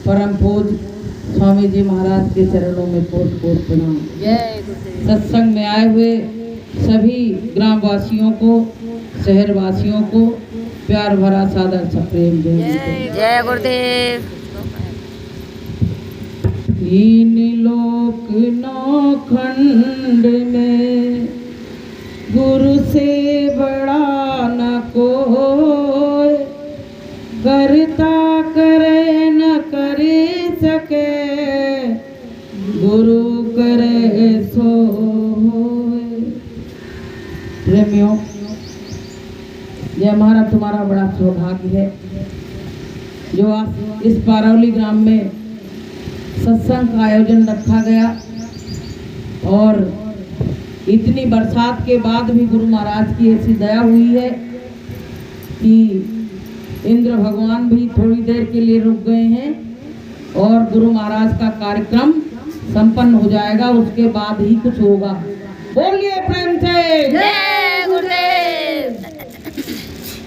परम पूज्य स्वामी जी महाराज के चरणों में कोट कोट प्रणाम। सत्संग में आए हुए सभी ग्रामवासियों को, शहरवासियों को प्यार भरा सादर सप्रेम जय गुरुदेव। तीन लोक नौ खंड में गुरु से बड़ा न कोई, करता करे न करे सके, गुरु करे सो होए। प्रेमियों, ये हमारा तुम्हारा बड़ा सौभाग्य है जो आज इस पारौली ग्राम में सत्संग का आयोजन रखा गया और इतनी बरसात के बाद भी गुरु महाराज की ऐसी दया हुई है कि इंद्र भगवान भी थोड़ी देर के लिए रुक गए हैं और गुरु महाराज का कार्यक्रम संपन्न हो जाएगा, उसके बाद ही कुछ होगा। बोलिए प्रेम से जय गुरुदेव।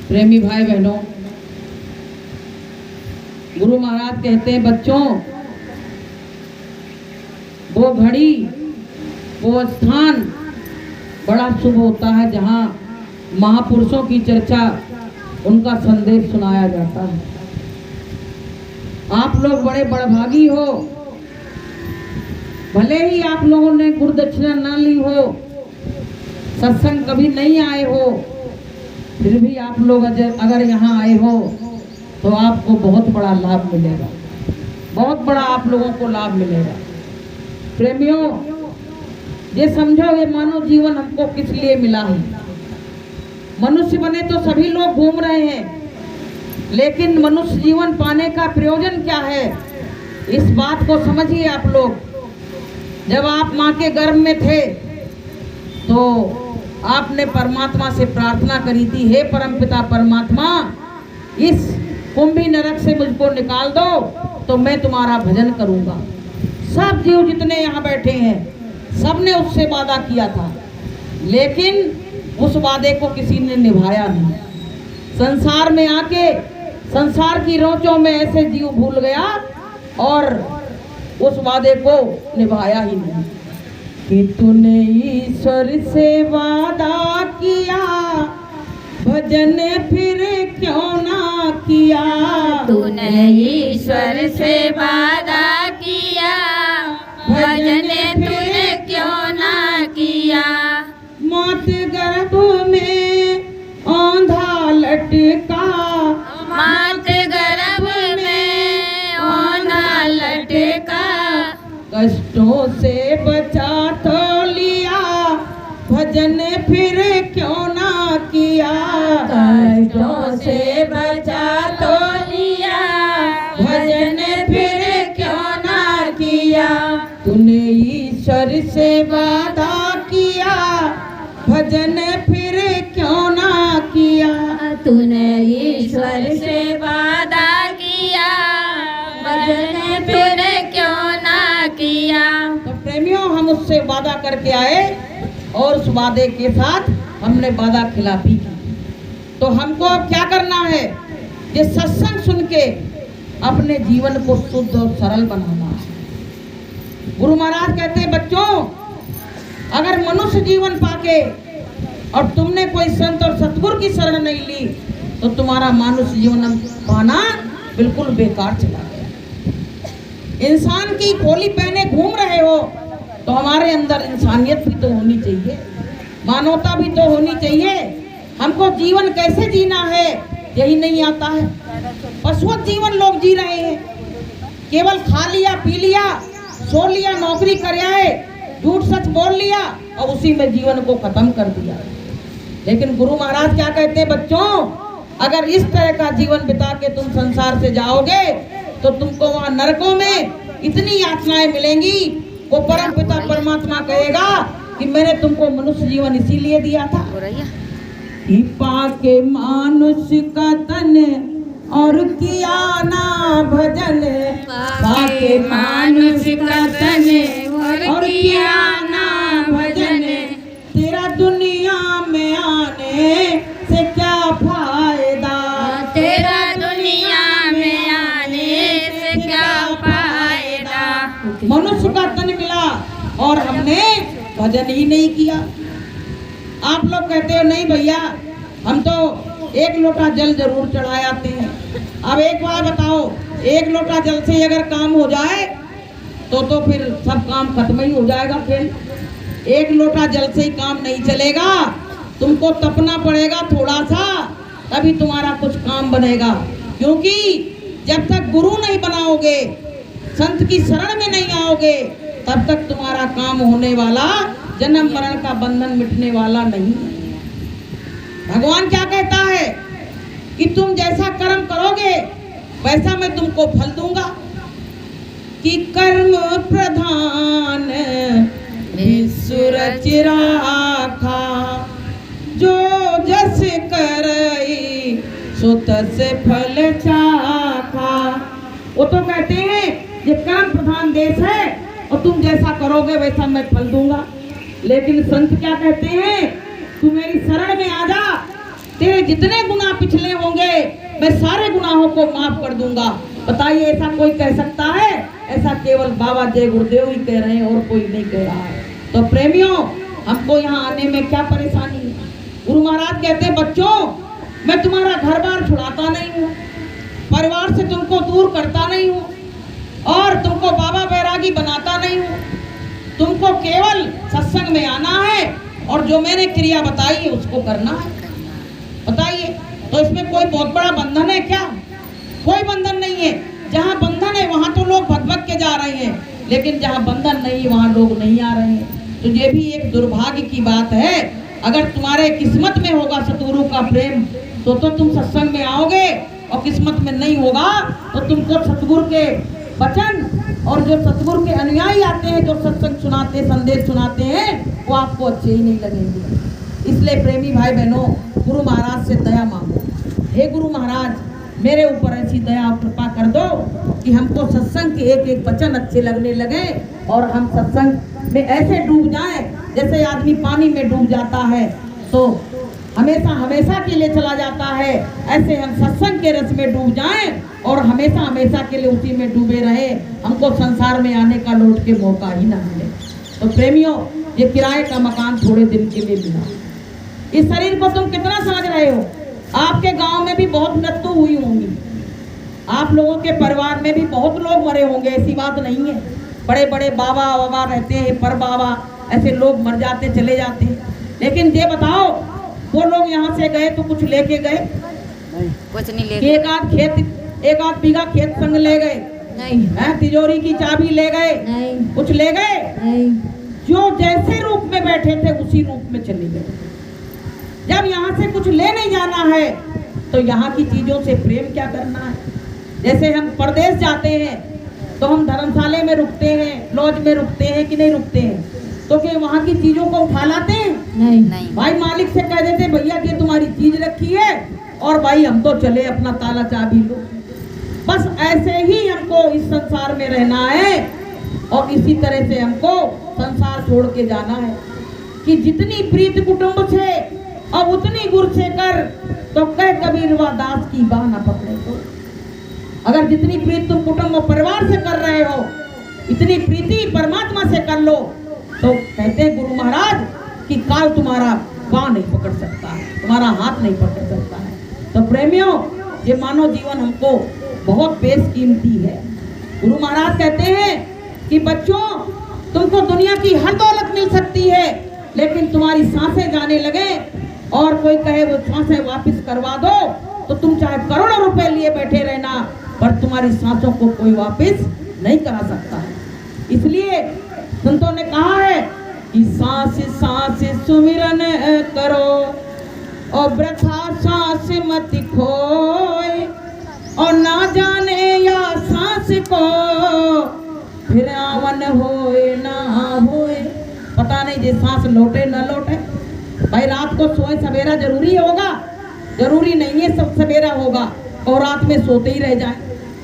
प्रेमी भाई बहनों, गुरु महाराज कहते हैं बच्चों, वो घड़ी वो स्थान बड़ा शुभ होता है जहाँ महापुरुषों की चर्चा, उनका संदेश सुनाया जाता है। आप लोग बड़े बड़भागी हो, भले ही आप लोगों ने गुरुदक्षिणा ना ली हो, सत्संग कभी नहीं आए हो, फिर भी आप लोग अगर यहाँ आए हो तो आपको बहुत बड़ा लाभ मिलेगा, बहुत बड़ा आप लोगों को लाभ मिलेगा। प्रेमियों, ये समझो ये मानव जीवन हमको किस लिए मिला है। मनुष्य बने तो सभी लोग घूम रहे हैं, लेकिन मनुष्य जीवन पाने का प्रयोजन क्या है, इस बात को समझिए आप लोग। जब आप माँ के गर्भ में थे तो आपने परमात्मा से प्रार्थना करी थी, हे परमपिता परमात्मा, इस कुंभी नरक से मुझको निकाल दो तो मैं तुम्हारा भजन करूँगा। सब जीव जितने यहाँ बैठे हैं सबने उससे वादा किया था, लेकिन उस वादे को किसी ने निभाया नहीं। संसार में आके संसार की रोचों में ऐसे जीव भूल गया और उस वादे को निभाया ही नहीं। कि तूने ईश्वर से वादा किया, भजन फिर क्यों ना किया। तूने ईश्वर से वादा किया, भजन तूने क्यों ना किया। मौत गर्भ में औंधा लटका, मात गर्भ में औंधा लटका। कष्टों से बचा तो लिया, भजन फिर क्यों ना किया। कष्टों से बचा तो लिया, भजन फिर क्यों ना किया। तूने ईश्वर से वादा किया, भजन फिर क्यों ना किया। तूने ईश्वर से वादा किया, भजन फिर क्यों ना किया। तो प्रेमियों, हम उससे वादा करके आए और उस वादे के साथ हमने वादा खिलाफी की। तो हमको अब क्या करना है, ये सत्संग सुन के अपने जीवन को शुद्ध और सरल बनाना है। गुरु महाराज कहते हैं बच्चों, अगर मनुष्य जीवन पाके और तुमने कोई संत और सतगुरु की शरण नहीं ली तो तुम्हारा मानुष जीवन पाना बिल्कुल बेकार चला गया। इंसान की खोली पहने घूम रहे हो तो हमारे अंदर इंसानियत भी तो होनी चाहिए, मानवता भी तो होनी चाहिए। हमको जीवन कैसे जीना है यही नहीं आता है। पशुवत जीवन लोग जी रहे हैं, केवल खा लिया, पी लिया, सो लिया, नौकरी कर आए, झूठ सच बोल लिया और उसी में जीवन को खत्म कर दिया। लेकिन गुरु महाराज क्या कहते हैं बच्चों, अगर इस तरह का जीवन बिता के तुम संसार से जाओगे तो तुमको वहाँ नरकों में इतनी यातनाएं मिलेंगी। वो परम पिता परमात्मा कहेगा कि मैंने तुमको मनुष्य जीवन इसीलिए दिया था कि पाके मानुष का तन और किया ना भजन। पाके मानुष का तन और किया ना भजन, तेरा दुनिया में आने से क्या फायदा। तेरा दुनिया में आने से क्या क्या फायदा। मनुष्य का तन मिला और हमने भजन ही नहीं किया। आप लोग कहते हो नहीं भैया हम तो एक लोटा जल जरूर चढ़ाए आते हैं। अब एक बार बताओ, एक लोटा जल से अगर काम हो जाए तो फिर सब काम खत्म ही हो जाएगा। फिर एक लोटा जल से ही काम नहीं चलेगा, तुमको तपना पड़ेगा थोड़ा सा, तभी तुम्हारा कुछ काम बनेगा। क्योंकि जब तक गुरु नहीं बनाओगे, संत की शरण में नहीं आओगे, तब तक तुम्हारा काम होने वाला, जन्म मरण का बंधन मिटने वाला नहीं। भगवान क्या कहता है कि तुम जैसा कर्म करोगे वैसा मैं तुमको फल दूंगा। कि कर्म प्रधान विसुर चिराखा, जो जस करई सो तस फल चाखा। वो तो कहते हैं ये कर्म प्रधान देश है और तुम जैसा करोगे वैसा मैं फल दूंगा। लेकिन संत क्या कहते हैं, तू मेरी शरण में आ जा, तेरे जितने गुनाह पिछले होंगे मैं सारे गुनाहों को माफ कर दूंगा। बताइए ऐसा कोई कह सकता है? ऐसा केवल बाबा जय गुरुदेव ही कह रहे हैं और कोई नहीं कह रहा है। तो प्रेमियों, हमको यहाँ आने में क्या परेशानी है? गुरु महाराज कहते हैं बच्चों मैं तुम्हारा घर बार छुड़ाता नहीं हूँ, परिवार से तुमको दूर करता नहीं हूँ और तुमको बाबा बैरागी बनाता नहीं हूँ। तुमको केवल सत्संग में आना है और जो मैंने क्रिया बताई है उसको करना है। बताइए तो इसमें कोई बहुत बड़ा बंधन है क्या? कोई बंधन नहीं है। जहाँ बंधन है वहाँ तो लोग भग भग के जा रहे हैं, लेकिन जहाँ बंधन नहीं है वहाँ लोग नहीं आ रहे हैं। तो ये भी एक दुर्भाग्य की बात है। अगर तुम्हारे किस्मत में होगा सतगुरु का प्रेम तो तुम सत्संग में आओगे, और किस्मत में नहीं होगा तो तुमको सतगुरु के वचन और जो सतगुरु के अनुयायी आते हैं, जो सत्संग सुनाते, संदेश सुनाते हैं, वो आपको अच्छे ही नहीं लगेंगे। इसलिए प्रेमी भाई बहनों, गुरु महाराज से दया मांगो। हे गुरु महाराज, मेरे ऊपर ऐसी दया और कृपा कर दो कि हमको सत्संग के एक एक वचन अच्छे लगने लगे और हम सत्संग में ऐसे डूब जाएं जैसे आदमी पानी में डूब जाता है तो हमेशा हमेशा के लिए चला जाता है। ऐसे हम सत्संग के रस में डूब जाएं और हमेशा हमेशा के लिए उसी में डूबे रहे, हमको संसार में आने का लौट के मौका ही ना मिले। तो प्रेमियों, ये किराए का मकान थोड़े दिन के लिए मिला। इस शरीर को तुम कितना समझ रहे हो? आपके गांव में भी बहुत मृत्यु हुई होंगी, आप लोगों के परिवार में भी बहुत लोग मरे होंगे, ऐसी बात नहीं है। बड़े बड़े बाबा बाबा रहते हैं, पर बाबा ऐसे लोग मर जाते चले जाते हैं। लेकिन ये बताओ, वो लोग यहाँ से गए तो कुछ लेके गए? कुछ नहीं लेके। एक आध बीघा खेत संग ले गए? नहीं। तिजोरी की चाबी ले गए? नहीं। कुछ ले गए? नहीं। जो जैसे रूप में बैठे थे उसी रूप में चले गए। जब यहाँ से कुछ ले नहीं जाना है तो यहाँ की चीजों से प्रेम क्या करना है? जैसे हम परदेश जाते हैं तो हम धर्मशाले में रुकते हैं, लॉज में रुकते हैं कि नहीं रुकते हैं? तो क्या वहाँ की चीजों को उठा लाते हैं? नहीं। भाई मालिक से कह देते भैया ये तुम्हारी चीज रखी है और भाई हम तो चले, अपना ताला चाबी लो। बस ऐसे ही हमको इस संसार में रहना है और इसी तरह से हमको संसार छोड़ के जाना है कि जितनी प्रीत कुटुंब से और उतनी गुर से कर, तो कह कबीरवा दास की बाह न पकड़े को। अगर जितनी प्रीत तुम कुटुंब और परिवार से कर रहे हो, इतनी प्रीति परमात्मा से कर लो, तो कहते हैं गुरु महाराज कि काल तुम्हारा बाह नहीं पकड़ सकता है, तुम्हारा हाथ नहीं पकड़ सकता है। तो प्रेमियों, ये मानव जीवन हमको बहुत बेशकीमती है। गुरु महाराज कहते हैं कि बच्चों, तुमको दुनिया की हर दौलत मिल सकती है, लेकिन तुम्हारी सांसें जाने लगे और कोई कहे वो सांसें वापस करवा दो, तो तुम चाहे करोड़ों रुपए लिए बैठे रहना, पर तुम्हारी सांसों को कोई वापस नहीं करा सकता है। इसलिए संतों ने कहा है कि सांस सांस सुमिरन करो और वृथा सांस मत खोए, और ना जाने या सांस को फिर आवन होए ना होए। पता नहीं जे सांस लौटे न लौटे। भाई रात को सोए सवेरा जरूरी होगा? जरूरी नहीं है सब सवेरा होगा और रात में सोते ही रह जाए।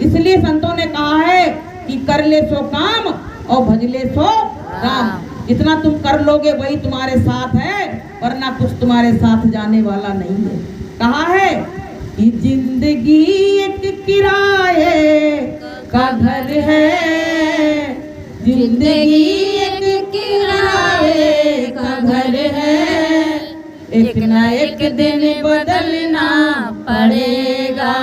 इसलिए संतों ने कहा है कि कर ले सो काम और भज ले सो राम। जितना तुम कर लोगे वही तुम्हारे साथ है, वरना कुछ तुम्हारे साथ जाने वाला नहीं है। कहा है कि जिंदगी एक किराए का घर है, जिंदगी एक किराए का घर है, एक ना एक दिन बदलना पड़ेगा,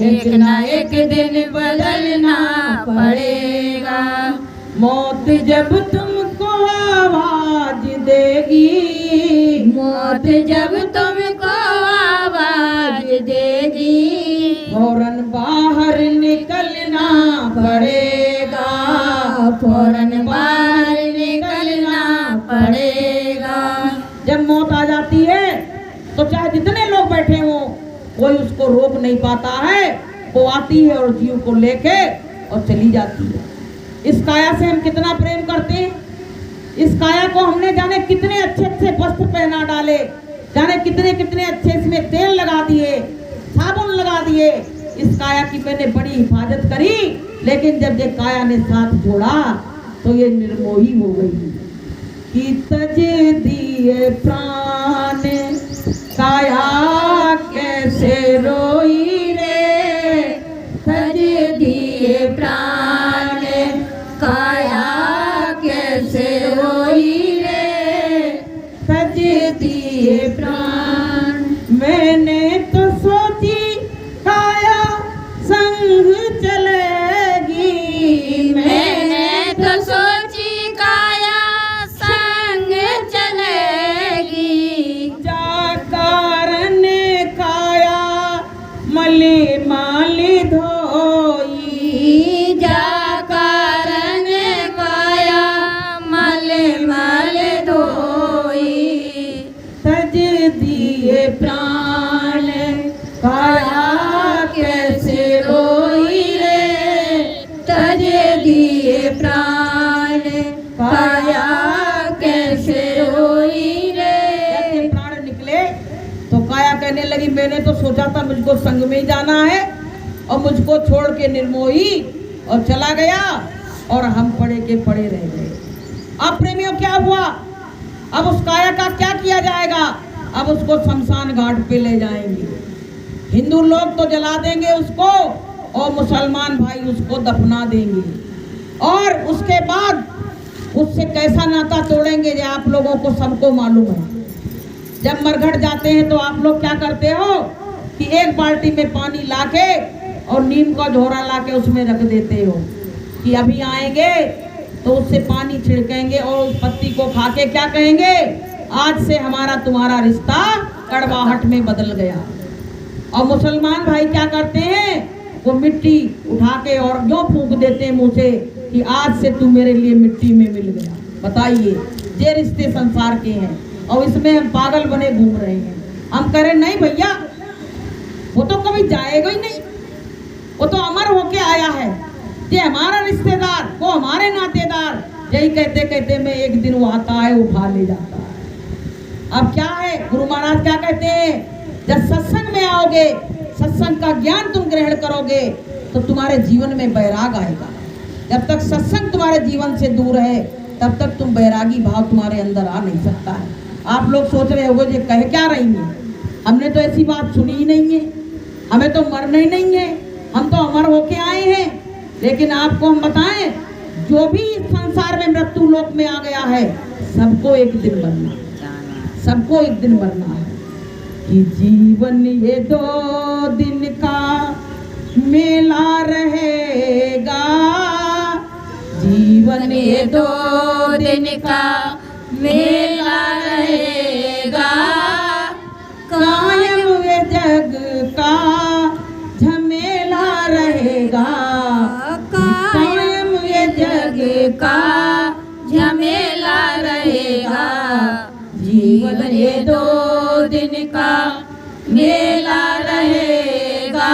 एक ना एक दिन बदलना पड़ेगा। मौत जब तुमको आवाज देगी, मौत जब तुमको आवाज देगी, फौरन बाहर निकलना पड़ेगा, फौरन बाहर निकलना पड़ेगा। जब मौत आ जाती है तो चाहे जितने लोग बैठे हों कोई उसको रोक नहीं पाता है, वो आती है और जीव को लेके और चली जाती है। इस काया से हम कितना प्रेम करते हैं, इस काया को हमने जाने कितने अच्छे अच्छे वस्त्र पहना डाले, जाने कितने कितने अच्छे इसमें तेल लगा दिए, साबुन लगा दिए। इस काया की मैंने बड़ी हिफाजत करी, लेकिन जब ये काया ने साथ जोड़ा तो ये निर्मोही हो गई कि तज दिए प्राण काया कैसे रोई रे, तज दिए प्राण काया कैसे रोई रे, तज दिए प्राण। मैंने तो सोची काया संग चलेगी, मैंने तो सोची काया संग चलेगी, जा कारण काया मली माली धोई, जा कारण काया मल मल धोई, तज दिए प्राण काया कैसे रोई रे, तज दिए प्राण काया कैसे रोई रे। जब ये प्राण निकले तो काया कहने लगी मैंने तो सोचा था मुझको संग में ही जाना है और मुझको छोड़ के निर्मोही और चला गया और हम पड़े के पड़े रह गए। अब प्रेमियों क्या हुआ, अब उस काया का क्या किया जाएगा, अब उसको शमशान घाट पे ले जाएंगे। हिंदू लोग तो जला देंगे उसको और मुसलमान भाई उसको दफना देंगे, और उसके बाद उससे कैसा नाता तोड़ेंगे ये आप लोगों को सबको मालूम है। जब मरघट जाते हैं तो आप लोग क्या करते हो कि एक बाल्टी में पानी लाके और नीम का झोरा लाके उसमें रख देते हो कि अभी आएंगे तो उससे पानी छिड़केंगे और उस पत्ती को खा के क्या कहेंगे, आज से हमारा तुम्हारा रिश्ता कड़वाहट में बदल गया। और मुसलमान भाई क्या करते हैं, वो मिट्टी उठा के और जो फूंक देते हैं मुँह से कि आज से तू मेरे लिए मिट्टी में मिल गया। बताइए, ये रिश्ते संसार के हैं और इसमें हम पागल बने घूम रहे हैं। हम कह रहे नहीं भैया, वो तो कभी जाएगा ही नहीं, वो तो अमर होके आया है, ये हमारा रिश्तेदार, वो हमारे नातेदार। यही कहते कहते में एक दिन वो आता है, उठा ले जाता है। अब क्या है, गुरु महाराज क्या कहते हैं, जब सत्संग में आओगे, सत्संग का ज्ञान तुम ग्रहण करोगे तो तुम्हारे जीवन में बैराग आएगा। जब तक सत्संग तुम्हारे जीवन से दूर है तब तक तुम बैरागी भाव तुम्हारे अंदर आ नहीं सकता है। आप लोग सोच रहे होगे ये कह क्या रही हैं, हमने तो ऐसी बात सुनी ही नहीं है, हमें तो मरना ही नहीं है, हम तो अमर होके आए हैं। लेकिन आपको हम बताएं, जो भी इस संसार में मृत्यु लोक में आ गया है सबको एक दिन मरना, सबको एक दिन मरना है। कि जीवन ये 2 दिन का मेला रहेगा, जीवन ये 2 दिन का मेला रहेगा, कायम ये जग का झमेला रहेगा, कायम ये जग का झमेला रहेगा, जीवन ये 2 दिन का मेला रहेगा,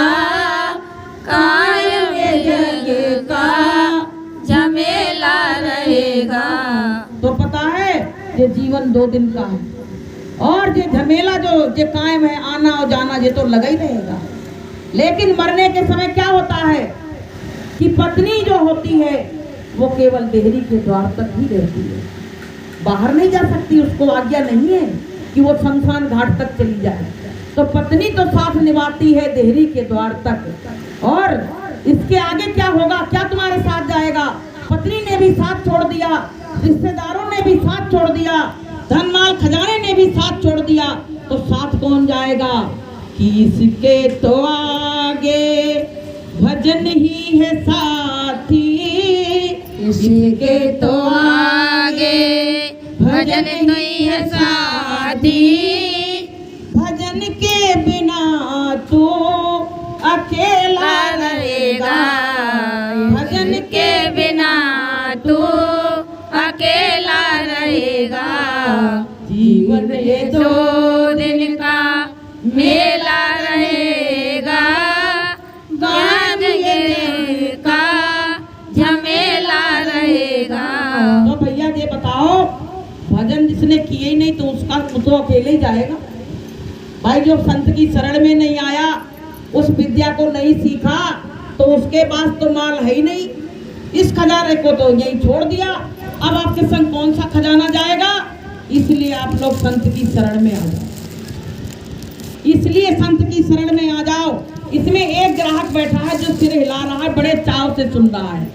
कायम ये जग का झमेला रहेगा। तो पता है ये जीवन 2 दिन का है और ये झमेला जो ये कायम है, आना और जाना ये तो लगा ही रहेगा। लेकिन मरने के समय क्या होता है कि पत्नी जो होती है वो केवल देहरी के द्वार तक ही रहती है, बाहर नहीं जा सकती, उसको आज्ञा नहीं है कि वो शमशान घाट तक चली जाए। तो पत्नी तो साथ निभाती है देहरी के द्वार तक, और इसके आगे क्या होगा, क्या तुम्हारे साथ जाएगा? पत्नी ने भी साथ छोड़ दिया, रिश्तेदारों ने भी साथ छोड़ दिया, धन माल खजाने ने भी साथ छोड़ दिया, तो साथ कौन जाएगा? कि इसके तो आगे भजन ही है साथी, इसके तो आगे भजन नहीं है साथी, भजन के बिना तू अकेला रहेगा, भजन के बिना तू अकेला रहेगा। जीवन ये 2 दिन का मेला रहेगा, ज्ञान ये का झमेला रहेगा। तो भैया ये बताओ, भजन जिसने किए ही नहीं तो उसका तो अकेले ही जाएगा। भाई जो संत की शरण में नहीं आया, उस विद्या को नहीं सीखा, तो उसके पास तो माल है ही नहीं, इस खजाने को तो यही छोड़ दिया। अब आपके संग कौन सा खजाना जाएगा? इसलिए आप लोग संत की शरण में आ जाओ, इसलिए संत की शरण में आ जाओ। इसमें एक ग्राहक बैठा है जो सिर हिला रहा है, बड़े चाव से सुन रहा है,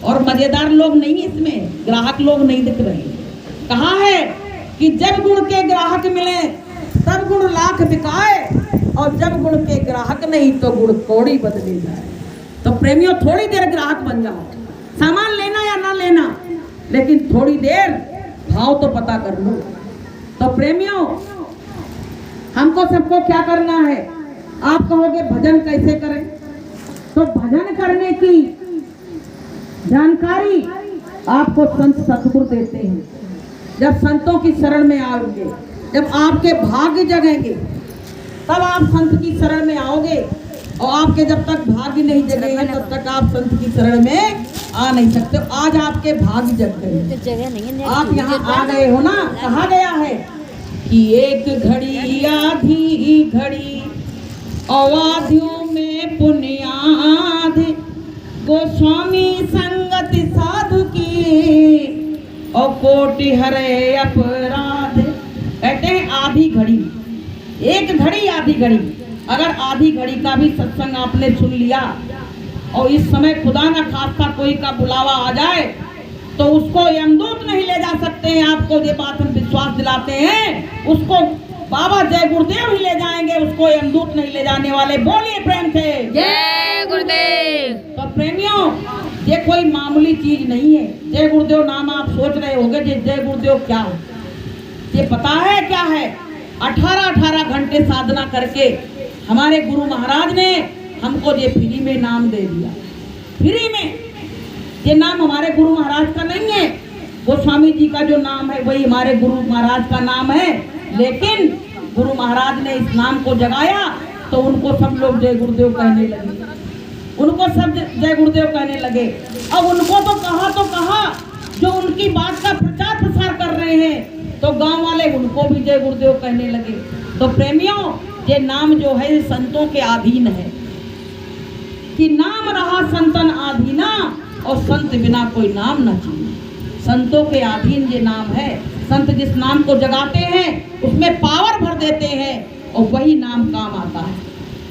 और मजेदार लोग नहीं, इसमें ग्राहक लोग नहीं दिख रहे। कहा है कि जब गुण के ग्राहक मिले तब गुण लाख बिकाए, और जब गुण के ग्राहक नहीं तो गुण कौड़ी बदले जाए। तो प्रेमियों, थोड़ी देर ग्राहक बन जाओ, सामान लेना या ना लेना, लेकिन थोड़ी देर भाव तो पता कर लो। तो प्रेमियों, हमको सबको क्या करना है? आप कहोगे भजन कैसे करें? तो भजन करने की जानकारी आपको संत सतगुरु देते हैं। जब संतों की शरण में आओगे, जब आपके भाग्य जगेंगे, तब आप संत की शरण में आओगे, और आपके जब तक भाग्य नहीं जगेंगे तब तक आप संत की शरण में आ नहीं सकते। आज आपके भाग्य जग गए, आप यहाँ आ गए हो ना। कहा गया है कि एक घड़ी आधी घड़ी अवाधियों में पुण्याध, गोस्वामी संगति साधु की और कोटि हरे अपराध। कहते हैं आधी घड़ी, एक घड़ी आधी घड़ी। अगर आधी घड़ी का भी सत्संग आपने सुन लिया और इस समय खुदा ना खास्ता कोई का बुलावा आ जाए, तो उसको यमदूत नहीं ले जा सकते हैं। आपको ये बात हम विश्वास दिलाते हैं, उसको बाबा जय गुरुदेव ही ले जाएंगे, उसको यमदूत नहीं ले जाने वाले। बोलिए प्रेम से जय गुरुदेव। तो प्रेमियों, ये कोई मामूली चीज नहीं है। जय गुरुदेव नाम आप सोच रहे होंगे जय गुरुदेव क्या है? ये पता है क्या है? 18 घंटे साधना करके हमारे गुरु महाराज ने हमको ये फ्री में नाम दे दिया। फ्री में ये नाम हमारे गुरु महाराज का नहीं है, वो स्वामी जी का जो नाम है वही हमारे गुरु महाराज का नाम है। लेकिन गुरु महाराज ने इस नाम को जगाया तो उनको सब लोग जय गुरुदेव कहने लगे, उनको सब जय गुरुदेव कहने लगे। अब उनको तो कहा जो उनकी बात का प्रचार प्रसार कर रहे हैं, तो गांव वाले उनको भी जय गुरुदेव कहने लगे। तो प्रेमियों, ये नाम जो है संतों के अधीन है, कि नाम रहा संतन अधीना, और संत बिना कोई नाम न जीना। संतों के अधीन ये नाम है। संत जिस नाम को जगाते हैं उसमें पावर भर देते हैं, और वही नाम काम आता है।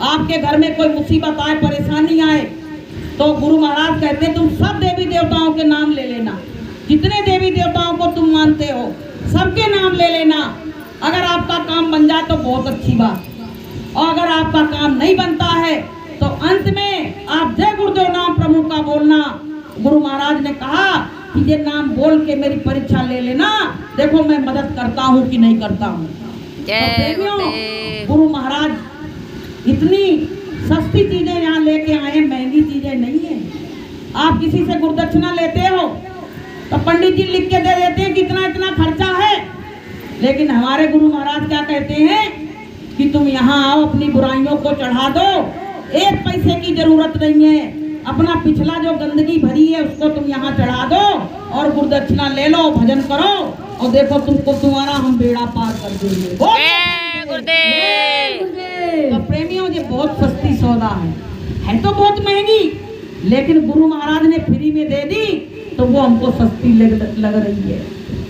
आपके घर में कोई मुसीबत आए, परेशानी आए, तो गुरु महाराज कहते हैं तुम सब देवी देवताओं के नाम ले लेना, जितने देवी देवताओं को तुम मानते हो सबके नाम ले लेना। अगर आपका काम बन जाए तो बहुत अच्छी बात, और अगर आपका काम नहीं बनता है तो अंत में आप जय गुरुदेव नाम प्रमुख का बोलना। गुरु महाराज ने कहा कि ये नाम बोल के मेरी परीक्षा ले लेना, देखो मैं मदद करता हूँ कि नहीं करता हूँ। तो गुरु महाराज इतनी सस्ती चीजें यहाँ लेके आए, महंगी चीजें नहीं है। आप किसी से गुरुदक्षिणा लेते हो तो पंडित जी लिख के दे देते हैं कि इतना इतना खर्चा है, लेकिन हमारे गुरु महाराज क्या कहते हैं कि तुम यहाँ आओ, अपनी बुराइयों को चढ़ा दो, एक पैसे की जरूरत नहीं है, अपना पिछला जो गंदगी भरी है उसको तुम यहाँ चढ़ा दो और गुरुदक्षिणा ले लो, भजन करो, और देखो तुमको तुम्हारा हम बेड़ा पार कर देंगे। तो प्रेमियों, ये बहुत सस्ती सौदा है तो बहुत महंगी, लेकिन गुरु महाराज ने फ्री में दे दी तो वो हमको सस्ती लग रही है।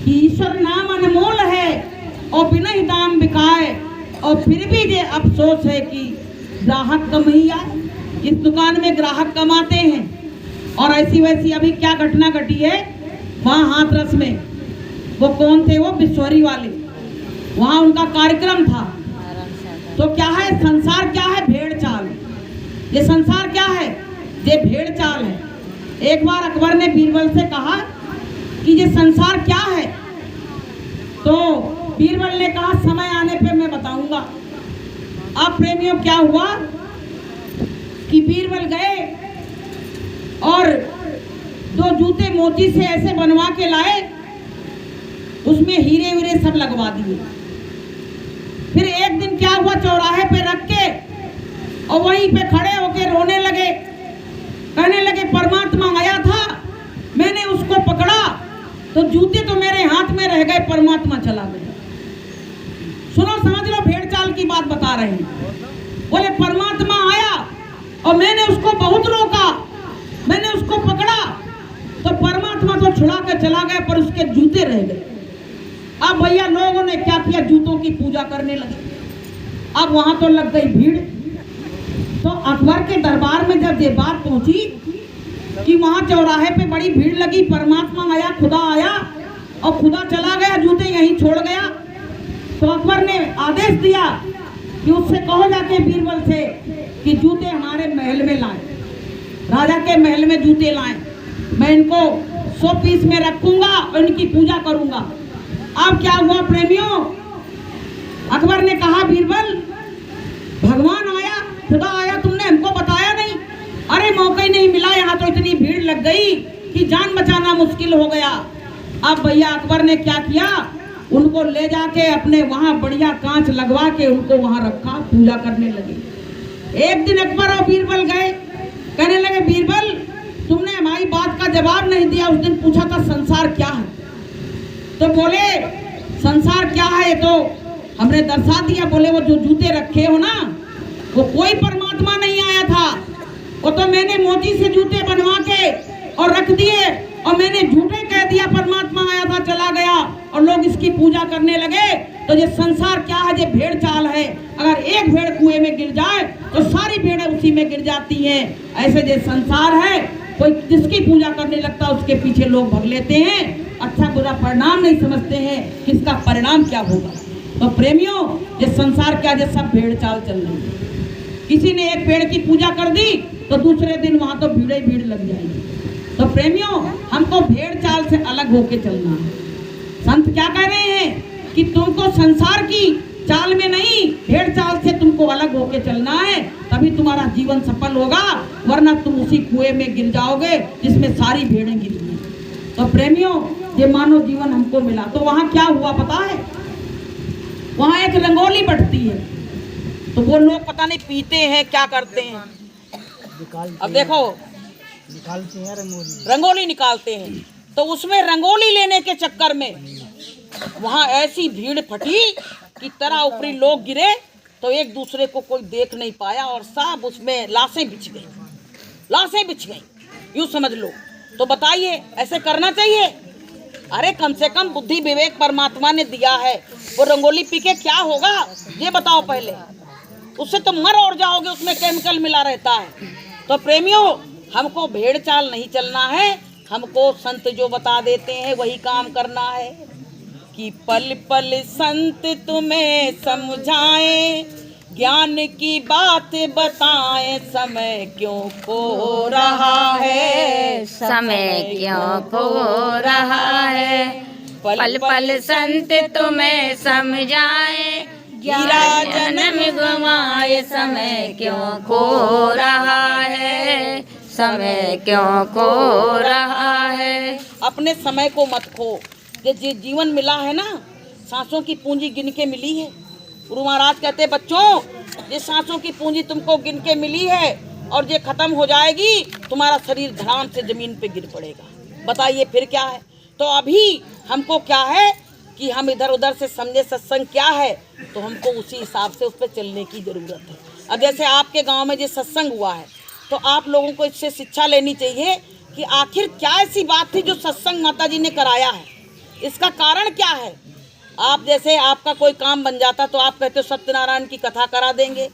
कि ईश्वर नाम अनमोल है और बिना ही दाम बिकाए, और फिर भी ये अफसोस है कि ग्राहक कम ही आए। इस दुकान में ग्राहक कम आते हैं। और ऐसी वैसी अभी क्या घटना घटी है वहाँ हाथरस में, वो कौन थे, वो बिस्वरी वाले, वहाँ उनका कार्यक्रम था। तो क्या है संसार, क्या है भेड़ चाल। ये संसार क्या है, ये भेड़ चाल है। एक बार अकबर ने बीरबल से कहा कि ये संसार क्या है, तो बीरबल ने कहा समय आने पे मैं बताऊंगा। अब प्रेमियों क्या हुआ कि बीरबल गए और 2 जूते मोती से ऐसे बनवा के लाए, उसमें हीरे वीरे सब लगवा दिए। फिर एक दिन क्या हुआ, चौराहे पे रख के और वहीं पे खड़े होके रोने लगे, कहने लगे परमात्मा आया था, मैंने उसको पकड़ा तो जूते तो मेरे हाथ में रह गए, परमात्मा चला गया। सुनो समझ लो, भेड़ चाल की बात बता रहे हैं। बोले परमात्मा आया और मैंने उसको बहुत रोका, मैंने उसको पकड़ा तो परमात्मा तो छुड़ा के चला गया, पर उसके जूते रह गए। अब भैया लोगों ने क्या किया, जूतों की पूजा करने लगे। अब वहां तो लग गई भीड़। तो अकबर के दरबार में जब ये बात पहुंची कि वहां चौराहे पे बड़ी भीड़ लगी, परमात्मा आया, खुदा आया और खुदा चला गया, जूते यहीं छोड़ गया, तो अकबर ने आदेश दिया कि उससे कहो जाके बीरबल से कि जूते हमारे महल में लाए, राजा के महल में जूते लाएं, मैं इनको 100 पीस में रखूंगा और इनकी पूजा करूंगा। अब क्या हुआ प्रेमियों, अकबर ने कहा बीरबल भगवान आया, खुदा आया, तुमने हमको बताया नहीं। अरे मौका ही नहीं मिला, यहाँ तो इतनी भीड़ लग गई कि जान बचाना मुश्किल हो गया। अब भैया अकबर ने क्या किया, उनको ले जाके अपने वहाँ बढ़िया कांच लगवा के उनको वहाँ रखा, पूजा करने लगे। एक दिन अकबर और बीरबल गए, कहने लगे बीरबल तुमने हमारी बात का जवाब नहीं दिया, उस दिन पूछा था संसार क्या है, तो बोले संसार क्या है तो हमने दर्शा दिया। बोले वो जो जूते रखे हो ना, वो कोई परमात्मा नहीं आया था, वो तो मैंने मोती से जूते बनवा के और रख दिए और मैंने झूठे कह दिया परमात्मा आया था चला गया और लोग इसकी पूजा करने लगे। तो ये संसार क्या है, ये भेड़ चाल है। अगर एक भेड़ कुएं में गिर जाए तो सारी भेड़ें उसी में गिर जाती हैं। ऐसे ये संसार है, कोई जिसकी पूजा करने लगता है उसके पीछे लोग भग लेते हैं, अच्छा बुरा परिणाम नहीं समझते हैं कि इसका परिणाम क्या होगा। तो प्रेमियों ये संसार क्या, ये सब भेड़ चाल चल रही है। किसी ने एक पेड़ की पूजा कर दी तो दूसरे दिन वहां तो भीड़ ही भीड़ लग जाएगी। तो प्रेमियों हमको भेड़ चाल से अलग होके चलना है। संत क्या कह रहे हैं कि तुमको संसार की चाल में नहीं, भेड़ चाल से तुमको अलग होके चलना है, तभी तुम्हारा जीवन सफल होगा, वरना तुम उसी कुएं में गिर जाओगे जिसमें सारी भेड़ें गिर गई। तो प्रेमियों ये मानव जीवन हमको मिला। तो वहां क्या हुआ पता है, वहां एक रंगोली बढ़ती है, तो वो लोग पता नहीं पीते हैं क्या करते हैं, अब देखो निकालते हैं रंगोली निकालते हैं। तो उसमें रंगोली लेने के चक्कर में वहां ऐसी भीड़ फटी कि तरह ऊपरी लोग गिरे, तो एक दूसरे को कोई देख नहीं पाया और सब उसमें लाशें बिछ गई, लाशें बिछ गई, यूं समझ लो। तो बताइए ऐसे करना चाहिए? अरे कम से कम बुद्धि विवेक परमात्मा ने दिया है, वो रंगोली पी के क्या होगा ये बताओ पहले, उससे तो मर और जाओगे, उसमें केमिकल मिला रहता है। तो प्रेमियों हमको भेड़ चाल नहीं चलना है, हमको संत जो बता देते हैं वही काम करना है कि पल पल संत तुम्हें समझाएं, ज्ञान की बात बताएं, समय क्यों खो रहा है, समय क्यों खो रहा है, पल पल संत तुम्हें समझाए, गिरा जन्म गवाए, समय क्यों खो रहा है, समय क्यों खो रहा है। अपने समय को मत खो, ये जीवन मिला है ना, सांसों की पूंजी गिन के मिली है। गुरु महाराज कहते बच्चों ये सांसों की पूंजी तुमको गिन के मिली है और ये खत्म हो जाएगी, तुम्हारा शरीर धड़ाम से जमीन पे गिर पड़ेगा। बताइए फिर क्या है? तो अभी हमको क्या है कि हम इधर उधर से समझे सत्संग क्या है, तो हमको उसी हिसाब से उस पर चलने की ज़रूरत है। अब जैसे आपके गांव में जो सत्संग हुआ है, तो आप लोगों को इससे शिक्षा लेनी चाहिए कि आखिर क्या ऐसी बात थी जो सत्संग माता जी ने कराया है, इसका कारण क्या है। आप जैसे आपका कोई काम बन जाता तो आप कहते हो सत्यनारायण की कथा करा देंगे,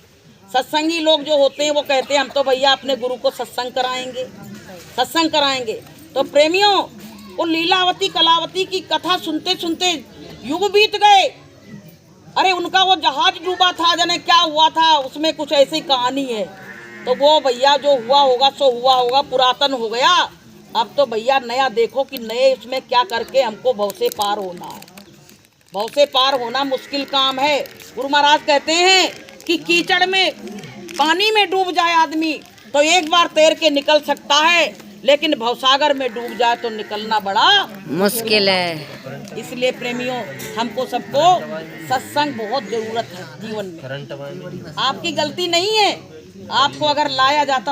सत्संगी लोग जो होते हैं वो कहते हैं हम तो भैया अपने गुरु को सत्संग कराएंगे। तो प्रेमियों, वो लीलावती कलावती की कथा सुनते सुनते युग बीत गए। अरे उनका वो जहाज डूबा था, जाने क्या हुआ था, उसमें कुछ ऐसी कहानी है। तो वो भैया जो हुआ होगा सो हुआ होगा, पुरातन हो गया। अब तो भैया नया देखो कि नए उसमें क्या करके हमको भव से पार होना है। भव से पार होना मुश्किल काम है। गुरु महाराज कहते हैं कि कीचड़ में, पानी में डूब जाए आदमी तो एक बार तैर के निकल सकता है, लेकिन भवसागर में डूब जाए तो निकलना बड़ा मुश्किल है। इसलिए प्रेमियों, हमको सबको सत्संग बहुत जरूरत है जीवन में। आपकी गलती नहीं है, आपको अगर लाया जाता